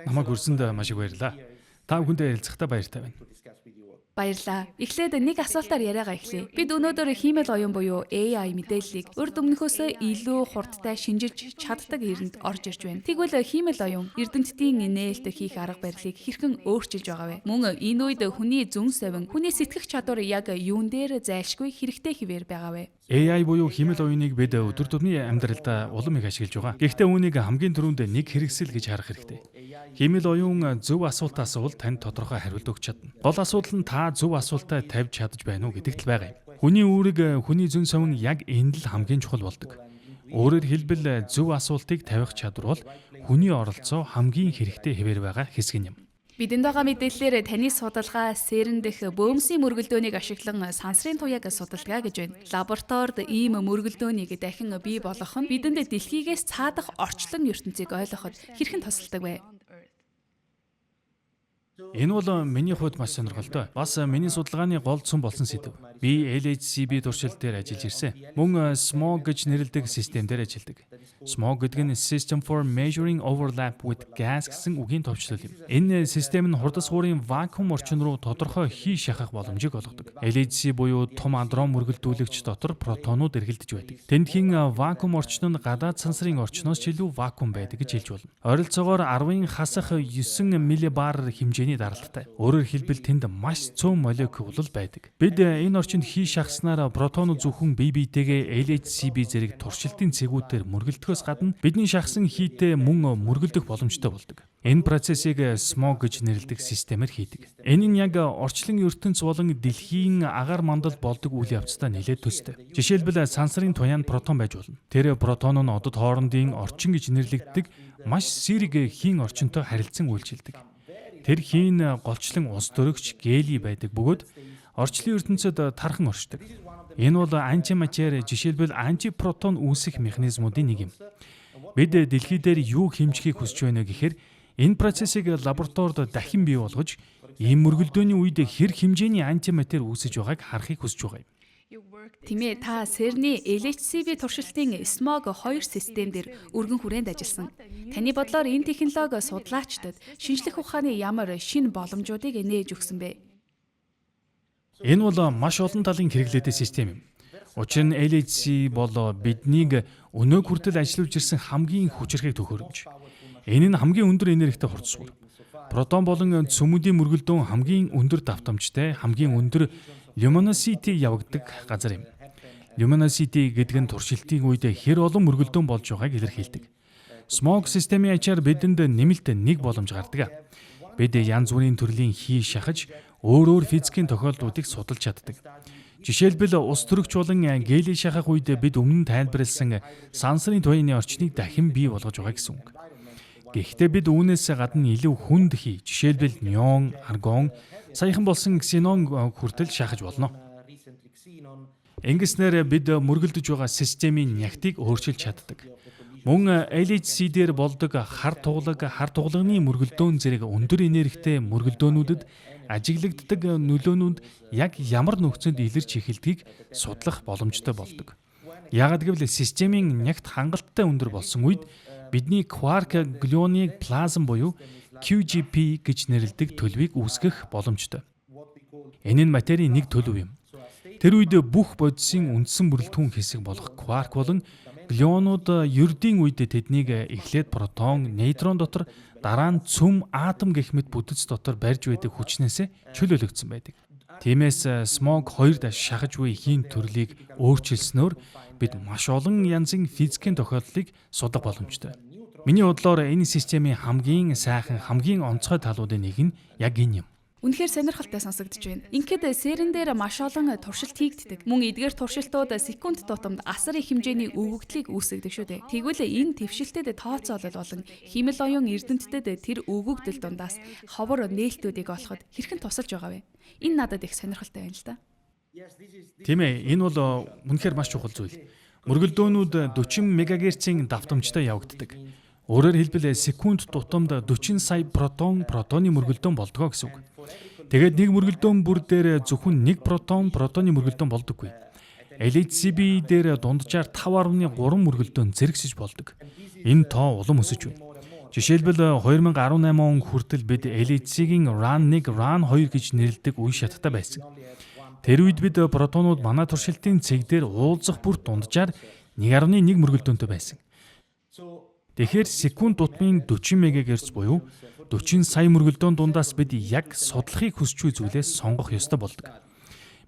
Намайг хүрсэнд маш их баярлалаа. Та бүхэндээ ярилцахтаа баяртай байна. Баярлалаа. Эхлээд нэг асуултаар яриагаа эхлэе. Бид өнөөдөр хиймэл оюун буюу AI мэдээллийг урд өмнөхөөс илүү хурдтай шинжилж чаддаг эринд орж ирж байна. Тэгвэл хиймэл оюун эрдэмтдийн нээлт хийх арга барилыг хэрхэн өөрчилж байгаа вэ? Мөн энэ үед хүний зүн совин, хүний сэтгэх чадвар яг юун дээр зайлшгүй хэрэгтэй хэвээр байгаа вэ? AI буюу хиймэл оюуныг бид өдөр тутмын амьдралдаа улам их ашиглаж байгаа. Гэхдээ үүнийг хамгийн түрүүнд нэг хэрэгсэл гэж харах хэрэгтэй. Хиймэл оюун зөв асуулт асуувал танд тодорхой хариулт өгч чадна. Гол асуудал нь та зөв асуултаа тавьж чадж байна уу гэдэгт л байгаа юм. Хүний үүрэг, хүний зүн совин яг энд л хамгийн чухал болдог. Өөрөөр хэлбэл зөв асуултыг тавих чадвар бол хүний оролцоо хамгийн хэрэгтэй хэвээр байгаа хэсэг юм. Бидэнд байгаа мэдээллээр таны судалгаа CERN дэх бөөмсийн мөргөлдөөнийг ашиглан сансрын туяаг судалгаа гэж байна. Лабораторид ийм мөргөлдөөнийг дахин бий болгох нь бидэнд дэлхийгээс цаадах орчлон ертөнцийг ойлгоход хэрхэн тусалдаг вэ? Энэ бол миний хувьд маш сонирхолтой. Бас миний судалгааны гол цөм болсон сэдэв. Би LHCb туршилт дээр ажиллаж ирсэн. Мөн SMOG гэж нэрлэдэг систем дээр ажилладаг. SMOG гэдэг нь System for Measuring Overlap with Gas гэсэн үгийн товчлол юм. Энэ систем нь хурдан суурийн вакуум орчин руу тодорхой хий шахах боломжийг олгодог. LHC буюу том адрон мөргөлдүүлэгч дотор протонууд эргэлдэж байдаг. Тэндхийн вакуум орчин нь гадаад сансрын орчноос ч илүү вакуум байдаг гэж хэлж болно. Ойролцоогоор 10-ын хасах 9 миллибар хэмжээний даралтай. Өөрөөр хэлбэл тэнд маш цөм молекул байдаг. Бид энэ орчинд хий шахснаар протонууд зөвхөн бие биетэйгээ LHCb зэрэг туршилтын цэгүүдээр мөргөлдөхөөс гадна бидний шахсан хийтэй мөн мөргөлдөх боломжтой болдог. Энэ процессыг SMOG гэж нэрлэдэг системээр хийдэг. Энэ нь яг орчлон ертөнц болон дэлхийн агаар мандал болдог үйл явцтай нэлээд төстэй. Жишээлбэл сансрын туяанд протон байж болно. Тэр протон нь одод хоорондын орчин гэж нэрлэгддэг маш сэрэг хийн орчинтой харилцан үйлчилдэг. Тэр хийн голчлон ус дөрөгч гели байдаг бөгөөд орчлын ертөнцид тархан оршдог. Энэ бол антиматер, жишээлбэл антипротон үүсэх механизмуудын нэг юм. Бид дэлхий дээр юу хэмжихийг хүсэж байна гэхээр энэ процессыг лабораторид дахин бий болгож ийм мөргөлдөөний үед хэр хэмжээний антиматер үүсэж байгааг харахыг хүсэж байгаа юм. Тиймээ та CERN-ийн LHCb туршилтын SMOG 2 системээр өргөн хүрээнд ажилласан. Таны бодлоор энэ технологи судлаачдад шинжлэх ухааны ямар шинэ боломжуудыг нээж өгсөн бэ? Энэ бол маш олон талын хэрэглээтэй систем юм. Учир нь LHC бол биднийг өнөөг хүртэл ажиллаж ирсэн хамгийн хүчирхэг төхөөрөмж. Энэ нь хамгийн өндөр энергитэй хурц суурь. Протон болон цөмүүдийн мөргөлдөөн хамгийн өндөр давтамжтай, хамгийн өндөр люминосити явагддаг газар юм. Люминосити гэдэг нь туршилтын үед хэр олон мөргөлдөөн болж байгааг илэрхийлдэг. SMOG системийн ачаар бидэнд нэмэлт нэг боломж гардаг. Бид янз бүрийн төрлийн хий шахаж өөр физикийн тохиолдлуудыг судалж чаддаг. Жишээлбэл ус төрөгч болон гели шахах үед бид өмнө тайлбарласан сансрын туяаны орчныг дахин бий болгож байгаа гэсэн үг. Гэхдээ бид үүнээс гадна илүү хүнд хий, жишээлбэл неон, аргон, саяхан болсон ксенон хүртэл шахаж болно. Ингэснээр бид мөргөлдөж байгаа системийн нягтыг өөрчилж чаддаг. Мөн LHC дээр болдог хар туглагны мөргөлдөөн зэрэг өндөр энергитэй мөргөлдөөнүүдэд ажиглагддаг нөлөөнүүд яг ямар нөхцөнд илэрч эхэлдгийг судлах боломжтой болдог. Яагад гэвэл системийн нягт хангалттай өндөр болсон үед бидний кварк глюоны плазм буюу QGP гэж нэрлэдэг төлөвийг үүсгэх боломжтой. Энэ нь материйн нэг төлөв юм. Тэр үед бүх бодисын үндсэн бүрэлдэхүүн хэсэг болох кварк болон глюонууд ердийн үед тэднийг эхлээд протон, нейтрон дотор дараа нь цөм атом гэх мэт бүтэц дотор барьж байдаг хүчнээсээ чөлөөлөгдсөн байдаг. Тиймээс SMOG 2 шахаж буй хийн төрлийг өөрчилснөөр бид маш олон янзын физикийн тохиолдлыг судлах боломжтой. Миний бодлоор энэ системийн хамгийн сайхан, хамгийн онцгой талуудын нэг нь яг энэ юм. Үнэхээр сонирхолтой сонсогдож байна. Ингээд CERN дээр маш олон туршилт хийгддэг. Мөн эдгээр туршилтууд секунд тутамд асар их хэмжээний өвөгдлийг үүсгэдэг шүү дээ. Тэгвэл энэ твшилтэд тооцоолол болон хиймэл оюун эрдэмтэд тэр өвөгдөл дундаас ховор нээлтүүдийг олоход хэрхэн тусалж байгаа вэ? Энэ надад их сонирхолтой байна л да. Тийм ээ, энэ бол үнэхээр маш чухал зүйл. Мөргөлдөөнүүд 40 мегагерцийн давтамжтай явагддаг. Өөрөөр хэлбэл секунд тутамд 40 сая протоны мөргөлдөөн болдгоо гэсэн үг. Тэгээд нэг мөргөлдөөн бүр дээр зөвхөн нэг протоны мөргөлдөөн болдоггүй. LHCb дээр дунджаар 5.3 мөргөлдөөн зэрэгсэж болдог. Энэ тоо улам өсөж байна. Жишээлбэл 2018 он хүртэл бид LHC-гийн Run 1, Run 2 гэж нэрлэдэг үе шаттай байсан. Тэр үед бид протонууд манай туршилтын цэг дээр уулзах бүр дунджаар 1.1 мөргөлдөөнтэй байсан. Тэгэхээр секунд тутмын 40 МГц буюу 40 сая мөргөлдөөн дундаас бид яг судлахыг хүсч буй зүйлээс сонгох ёстой болдог.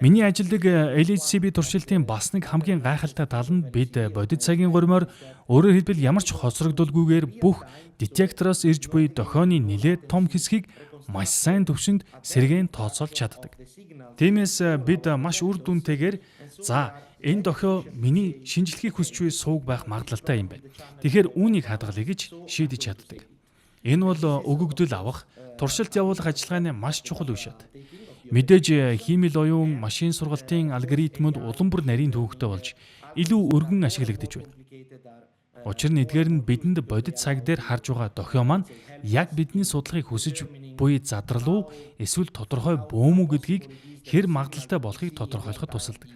Миний ажилдаг LHCb туршилтын бас нэг хамгийн гайхалтай тал нь бид бодит цагийн гурмаар өөрөөр хэлбэл ямар ч хоцрогдуулгүйгээр бүх детектороос ирж буй дохионы нэлээд том хэсгийг маш сайн төвшөнд сэргээн тооцоолж чаддаг. Тиймээс бид маш үр дүнтэйгээр энэ дохио миний шинжилгээг хүсч буй сууг байх магадлалтай юм байна. Тэгэхээр үүнийг хадгалъя гэж шийдэж чаддаг. Энэ бол өгөгдөл авах, туршилт явуулах ажиллагааны маш чухал үе шат. Мэдээж хиймэл оюун машин сургалтын алгоритмууд улам бүр нарийн төвөгтэй болж илүү өргөн ашиглагдаж байна. Учир нь эдгээр нь бидэнд бодит цаг дээр харж байгаа дохио маань яг бидний судалгааг хүсэж буй задрал уу эсвэл тодорхой бөөм үү гэдгийг хэр магадлалтай болохыг тодорхойлоход тусалдаг.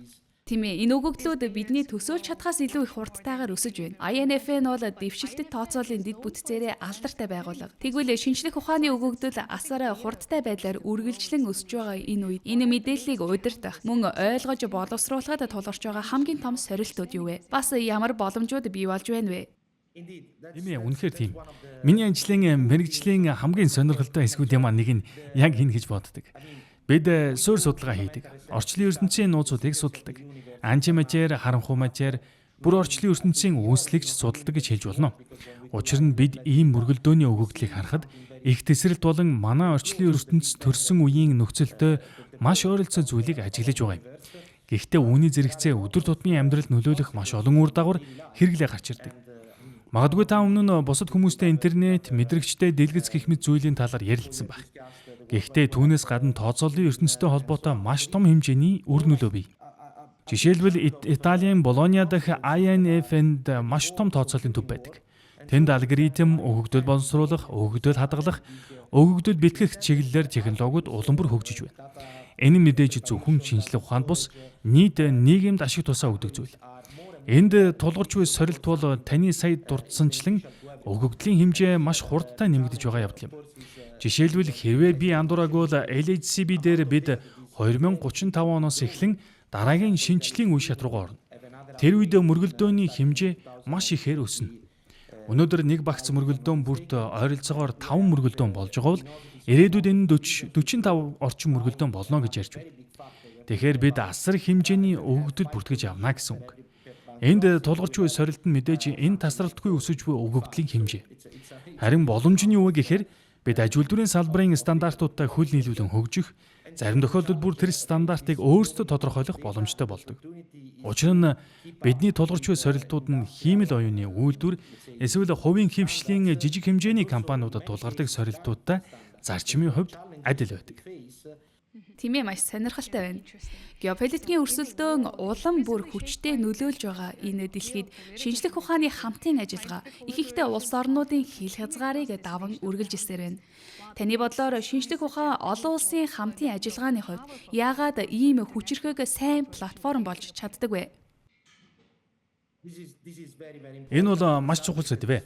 Тийм ээ, энэ өгөгдлүүд бидний төсөөлж чадхаас илүү их хурдтайгаар өсөж байна. INF-н бол дэвшилтэт тооцоолын дэд бүтцээрээ алдартай байгууллага. Тэгвэл шинжлэх ухааны өгөгдөл асар хурдтай байдлаар үргэлжлэн өсөж байгаа энэ үед энэ мэдээллийг удирдах, мөн ойлгож боловсруулахад тулгарч байгаа хамгийн том сорилтууд юу вэ? Бас ямар боломжууд бий болж байна вэ? Тийм ээ, үнэхээр тийм. Миний ажлын мэргэжлийн хамгийн сонирхолтой хэсгүүд юм нэг нь яг энэ гэж боддог. Бид суурь судалгаа хийдэг. Орчлын ертөнцийн нууцуудыг судалдаг. Антиматер, харанхуй матер, бүр орчлын ертөнцийн үүслэгч судалдаг гэж хэлж болно. Учир нь бид ийм мөргөлдөөний өгөгдлийг харахад их тесрэлт болон манай орчлын ертөнц төрсөн үеийн нөхцөлтэй маш ойролцоо зүйлийг ажиглаж байгаа юм. Гэхдээ үүний зэрэгцээ өдөр тутмын амьдралд нөлөөлөх маш олон үр дагавар хэрэглээ гарч ирдэг. Магадгүй та өмнө нь бусад хүмүүстэй интернет, мэдрэгчтэй дэлгэц гэх мэт зүйлийн талаар ярилцсан байх. Гэхдээ түүнээс гадна тооцооллын ертөнцтэй холбоотой маш том хэмжээний үр нөлөө бий. Жишээлбэл Италийн Болоня дахь INF-нд маш том тооцооллын төв байдаг. Тэнд алгоритм, өгөгдөл боловсруулах, өгөгдөл хадгалах, өгөгдөл бэлтгэх чиглэлээр технологиуд улам бүр хөгжиж байна. Энэ нь мэдээж зөвхөн шинжлэх ухаанд бус нийт нийгэмд ашиг тусаа өгдөг зүйл. Энд тулгарч буй сорилт бол таны сая дурдсанчлан өгөгдлийн хэмжээ маш хурдтай нэмэгдэж байгаа явдал юм. Жишээлбэл хэрвээ би андуураагүй бол LHCb дээр бид 2035 оноос эхлэн дараагийн шинжлэлийн үе шат руугаа орно. Тэр үед мөргөлдөөний хэмжээ маш ихээр өснө. Өнөөдөр нэг багц мөргөлдөөн бүрт ойролцоогоор 5 мөргөлдөөн болж байгаа бол ирээдүйд энэ 45 орчим мөргөлдөөн болно гэж ярьж байна. Тэгэхээр бид асар хэмжээний өгөгдөл бүртгэж авна гэсэн үг. Энд тулгарч буй сорилт нь мэдээж энэ тасралтгүй өсөж буй өгөгдлийн хэмжээ. Харин боломж нь юу вэ гэхээр бид аж үйлдвэрийн салбарын стандартуудтай хөл нийлүүлэн хөгжих, зарим тохиолдолд бүр тэр стандартыг өөрсдөө тодорхойлох боломжтой болдог. Учир нь бидний тулгарч буй сорилтууд нь хиймэл оюуны үйлдвэр эсвэл хувийн хэвшлийн жижиг хэмжээний компаниудад тулгардаг сорилтуудтай зарчмын хувьд адил байдаг. Тийм ээ, маш сонирхолтой байна. Геополитикийн өрсөлдөөн улам бүр хүчтэй нөлөөлж байгаа энэ дэлхийд шинжлэх ухааны хамтын ажиллагаа их ихтэй улс орнуудын хил хязгаарыг даван үргэлжилсээр байна. Таны бодлоор шинжлэх ухаан олон улсын хамтын ажиллагааны хувьд яагаад ийм хүчирхэг сайн платформ болж чаддаг вэ? Энэ бол маш чухал сэдв.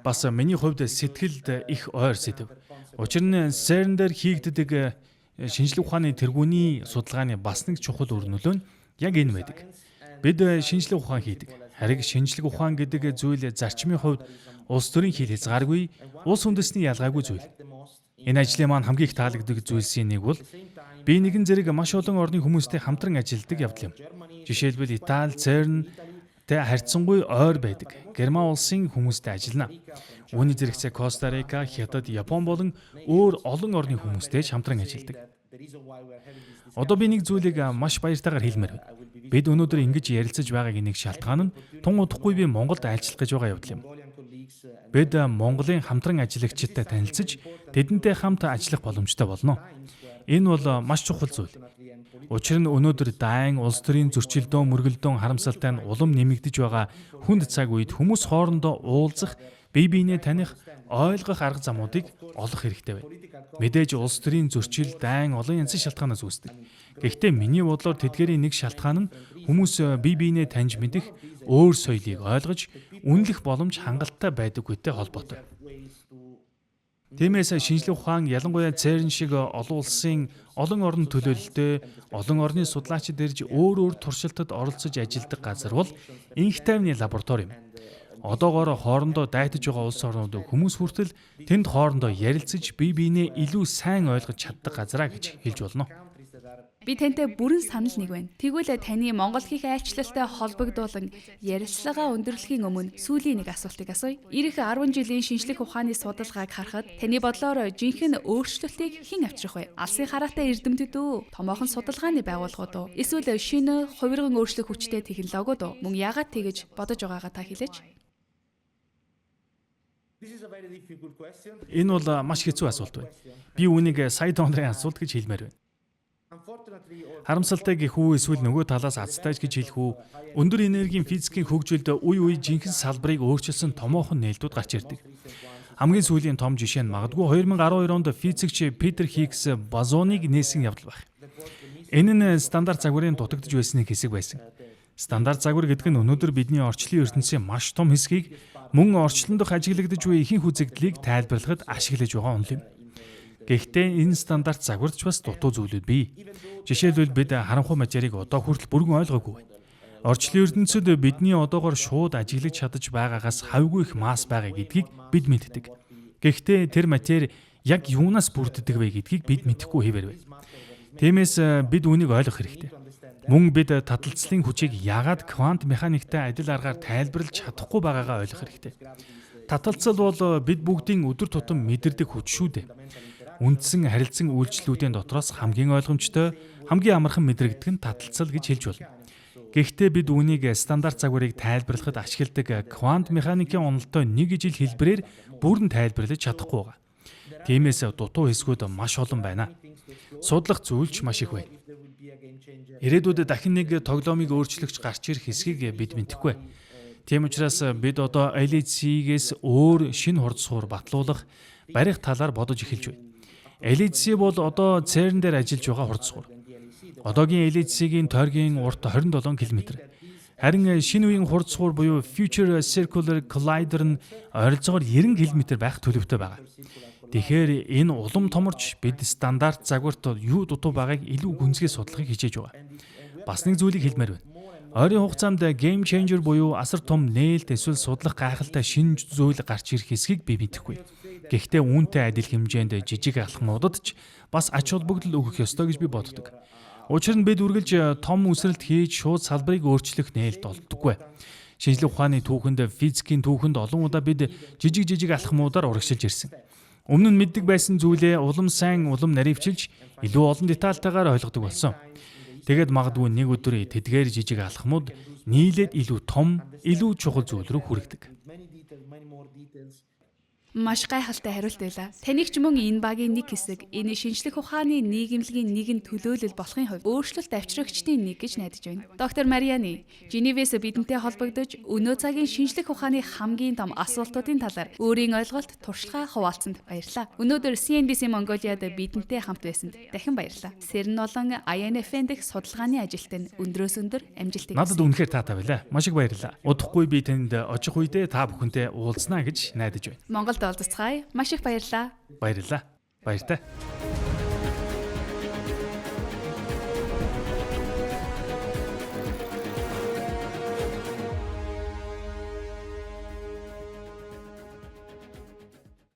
Бас миний хувьд сэтгэлд их ойр сэдв. Учир нь CERN дээр хийгддэг шинжлэх ухааны тэргүүний судалгааны бас нэг чухал үр нөлөө нь яг энэ байдаг. Бид шинжлэх ухаан хийдэг. Харин шинжлэх ухаан гэдэг зүйл зарчмын хувьд улс төрийн хил хязгааргүй, улс үндэстний ялгаагүй зүйл. Энэ ажлын маань хамгийн их таалагддаг зүйлсийн нэг бол би нэгэн зэрэг маш олон орны хүмүүстэй хамтран ажилладаг явдал юм. Жишээлбэл Итали, CERN тэ харьцангуй ойр байдаг. Герман улсын хүмүүстэй ажиллана. Үүний зэрэгцээ Коста Рика, Хятад, Япон болон өөр олон орны хүмүүстэй хамтран ажилладаг. Одоо би нэг зүйлийг маш баяртайгаар хэлмээр байна. Бид өнөөдөр ингэж ярилцаж байгаагийн нэг шалтгаан нь тун удахгүй би Монголд айлчлах гэж байгаа явдал юм. Бид Монголын хамтран ажиллагчидтай танилцж, тэдэнтэй хамт ажиллах боломжтой болно. Энэ бол маш чухал зүйл. Учир нь өнөөдөр дайн улс төрийн зөрчилдөөн, мөргөлдөөн харамсалтай нь улам нэмэгдэж байгаа хүнд цаг үед хүмүүс хоорондоо уулзах, бие биенээ таних, ойлгох арга замуудыг олох хэрэгтэй байна. Мэдээж улс төрийн зөрчил, дайн олон янзын шалтгаанаас үүсдэг. Гэхдээ миний бодлоор тэдгээрийн нэг шалтгаан нь хүмүүс бие биенээ таньж мэдэх, өөр соёлыг ойлгож, үнэлэх боломж хангалттай байдаггүйтэй холбоотой. Тиймээс шинжлэх ухаан ялангуяа ЦЕРН шиг олон улсын олон орны төлөөлөлтөд олон орны судлаачид ирж өөр туршилтад оролцож ажилладаг газар бол инх тайвны лаборатори юм. Одоогоор хоорондоо дайтаж байгаа улс орнууд хүмүүс хүртэл тэнд хоорондоо ярилцаж бие биенээ илүү сайн ойлгож чаддаг газараа гэж хэлж болно. Би тантай бүрэн санал нэг байна. Тэгвэл таны Монгол хийх айлчлалтай холбогдуулан ярилцлагаа өндөрлөхийн өмнө сүүлийн нэг асуултыг асууя. Ирэх 10 жилийн шинжлэх ухааны судалгааг харахад таны бодлоор жинхэнэ өөрчлөлтийг хэн авчрах вэ? Алсын хараатай эрдэмтэд үү? Томоохон судалгааны байгууллагууд уу? Эсвэл шинэ хувирган өөрчлөх хүчтэй технологиуд уу? Мөн яагаад тэгэж бодож байгаагаа та хэлээч. Энэ бол маш хэцүү асуулт байна. Би үүнийг сая долларын асуулт гэж хэлмээр байна. Харамсалтай гэх үү эсвэл нөгөө талаас азтайж гэж хэлэх үү? Өндөр энергийн физикийн хөгжилд үе жинхэнэ салбарыг өөрчилсөн томоохон нээлтүүд гарч ирдэг. Хамгийн сүүлийн том жишээ нь магадгүй 2012 онд физикч Питер Хиггс бозоныг нээсэн явдал байх. Энэ нь стандарт загварын дутагдж байсан хэсэг байсан. Стандарт загвар гэдэг нь өнөөдөр бидний орчлын ертөнцийн маш том хэсгийг мөн орчлон дох ажиглагдж буй ихэнх үзэгдлийг тайлбарлахад ашиглаж байгаа онол юм. Гэхдээ энэ стандарт загварч бас дутуу зүйлүүд бий. Жишээлбэл бид харанхуй мажарыг одоо хүртэл бүрэн ойлгоогүй байна. Орчлын ертөнцид бидний одоогоор шууд ажиглаж чадаж байгаагаас хавьгүй их масс байгаа гэдгийг бид мэддэг. Гэхдээ тэр матери яг юунаас бүрддэг вэ гэдгийг бид мэдэхгүй хэвээр байна. Тиймээс бид үүнийг ойлгох хэрэгтэй. Мөн бид таталцлын хүчийг яагаад квант механиктай адил аргаар тайлбарлаж чадахгүй байгаагаа ойлгох хэрэгтэй. Таталцал бол бид бүгдийн өдөр тутам мэдэрдэг хүч шүү дээ. Үндсэн харилцан үйлчлэлүүдийн дотроос хамгийн ойлгомжтой, хамгийн амархан мэдрэгдэх нь таталцал гэж хэлж болно. Гэхдээ бид үүнийг стандарт загварыг тайлбарлахад ашигладаг квант механикийн онолтой нэг ижил хэлбэрээр бүрэн тайлбарлаж чадахгүй байгаа. Тиймээс дутуу хэсгүүд маш олон байна. Судлах зүйлч маш их байна. Ирээдүйд дахин нэг тоглоомыг өөрчлөгч гарч ирэх хэсгийг бид мэдэхгүй. Тийм учраас бид одоо LHC-гээс өөр шинэ хурд суур батлуулах, барих талаар бодож эхэлж байна. LHC бол одоо ЦЕРН дээр ажиллаж байгаа хурд суур. Одоогийн LHC-гийн тойргийн урт 27 км. Харин шинэ үеийн хурд суур буюу Future Circular Collider нь ойролцоогоор 90 км байх төлөвтэй байгаа. Тэгэхээр энэ улам томорч бид стандарт загварт юу дутуу байгааг илүү гүнзгий судлахыг хичээж байгаа. Бас нэг зүйлийг хэлмээр байна. Ойрын хугацаанд game changer буюу асар том нээлт эсвэл судлах гайхалтай шинэ зүйл гарч ирэх хэсгийг би мэдэхгүй. Гэхдээ үүнтэй адил хэмжээнд жижиг алхмуудад ч бас ач холбогдол өгөх ёстой гэж би боддог. Учир нь бид үргэлж том үсрэлт хийж шууд салбарыг өөрчлөх нээлт олддоггүй. Шинжлэх ухааны түүхэнд, физикийн түүхэнд олон удаа бид жижиг алхмуудаар урагшилж ирсэн. Өмнө нь мэддэг байсан зүйлээ улам сайн улам наривчилж илүү олон детальтайгаар ойлгодог болсон. Тэгэд магадгүй нэг өдөр тэдгээр жижиг алхмууд нийлээд илүү том, илүү чухал зүйл рүү хүрэгдэг. Маш гайхалтай хариулт байлаа. Таныг ч мөн энэ багийн нэг хэсэг энэ шинжлэх ухааны нийгэмлэгийн нэгэн төлөөлөл болохын хувьд өөрчлөлт авчрагчдын нэг гэж найдаж байна. Доктор Марианы, Женевээс бидэнтэй холбогдож өнөө цагийн шинжлэх ухааны хамгийн том асуултуудын талаар өөрийн ойлголт, туршлагаа хуваалцсанд баярлалаа. Өнөөдөр CNBC Mongolia-д бидэнтэй хамт байсанд дахин баярлалаа. ЦЕРН болон INF-ийн дэх судалгааны ажилтан өндрөөс өндөр амжилтыг. Надад үнэхээр таатай байлаа. Маш их баярлалаа. Удахгүй би танд очих үедээ та бүхэнтэй уулзнаа гэж найдаж байна. Монголд олзцгаая. Маш их баярлалаа. Баярлалаа. Баяртай.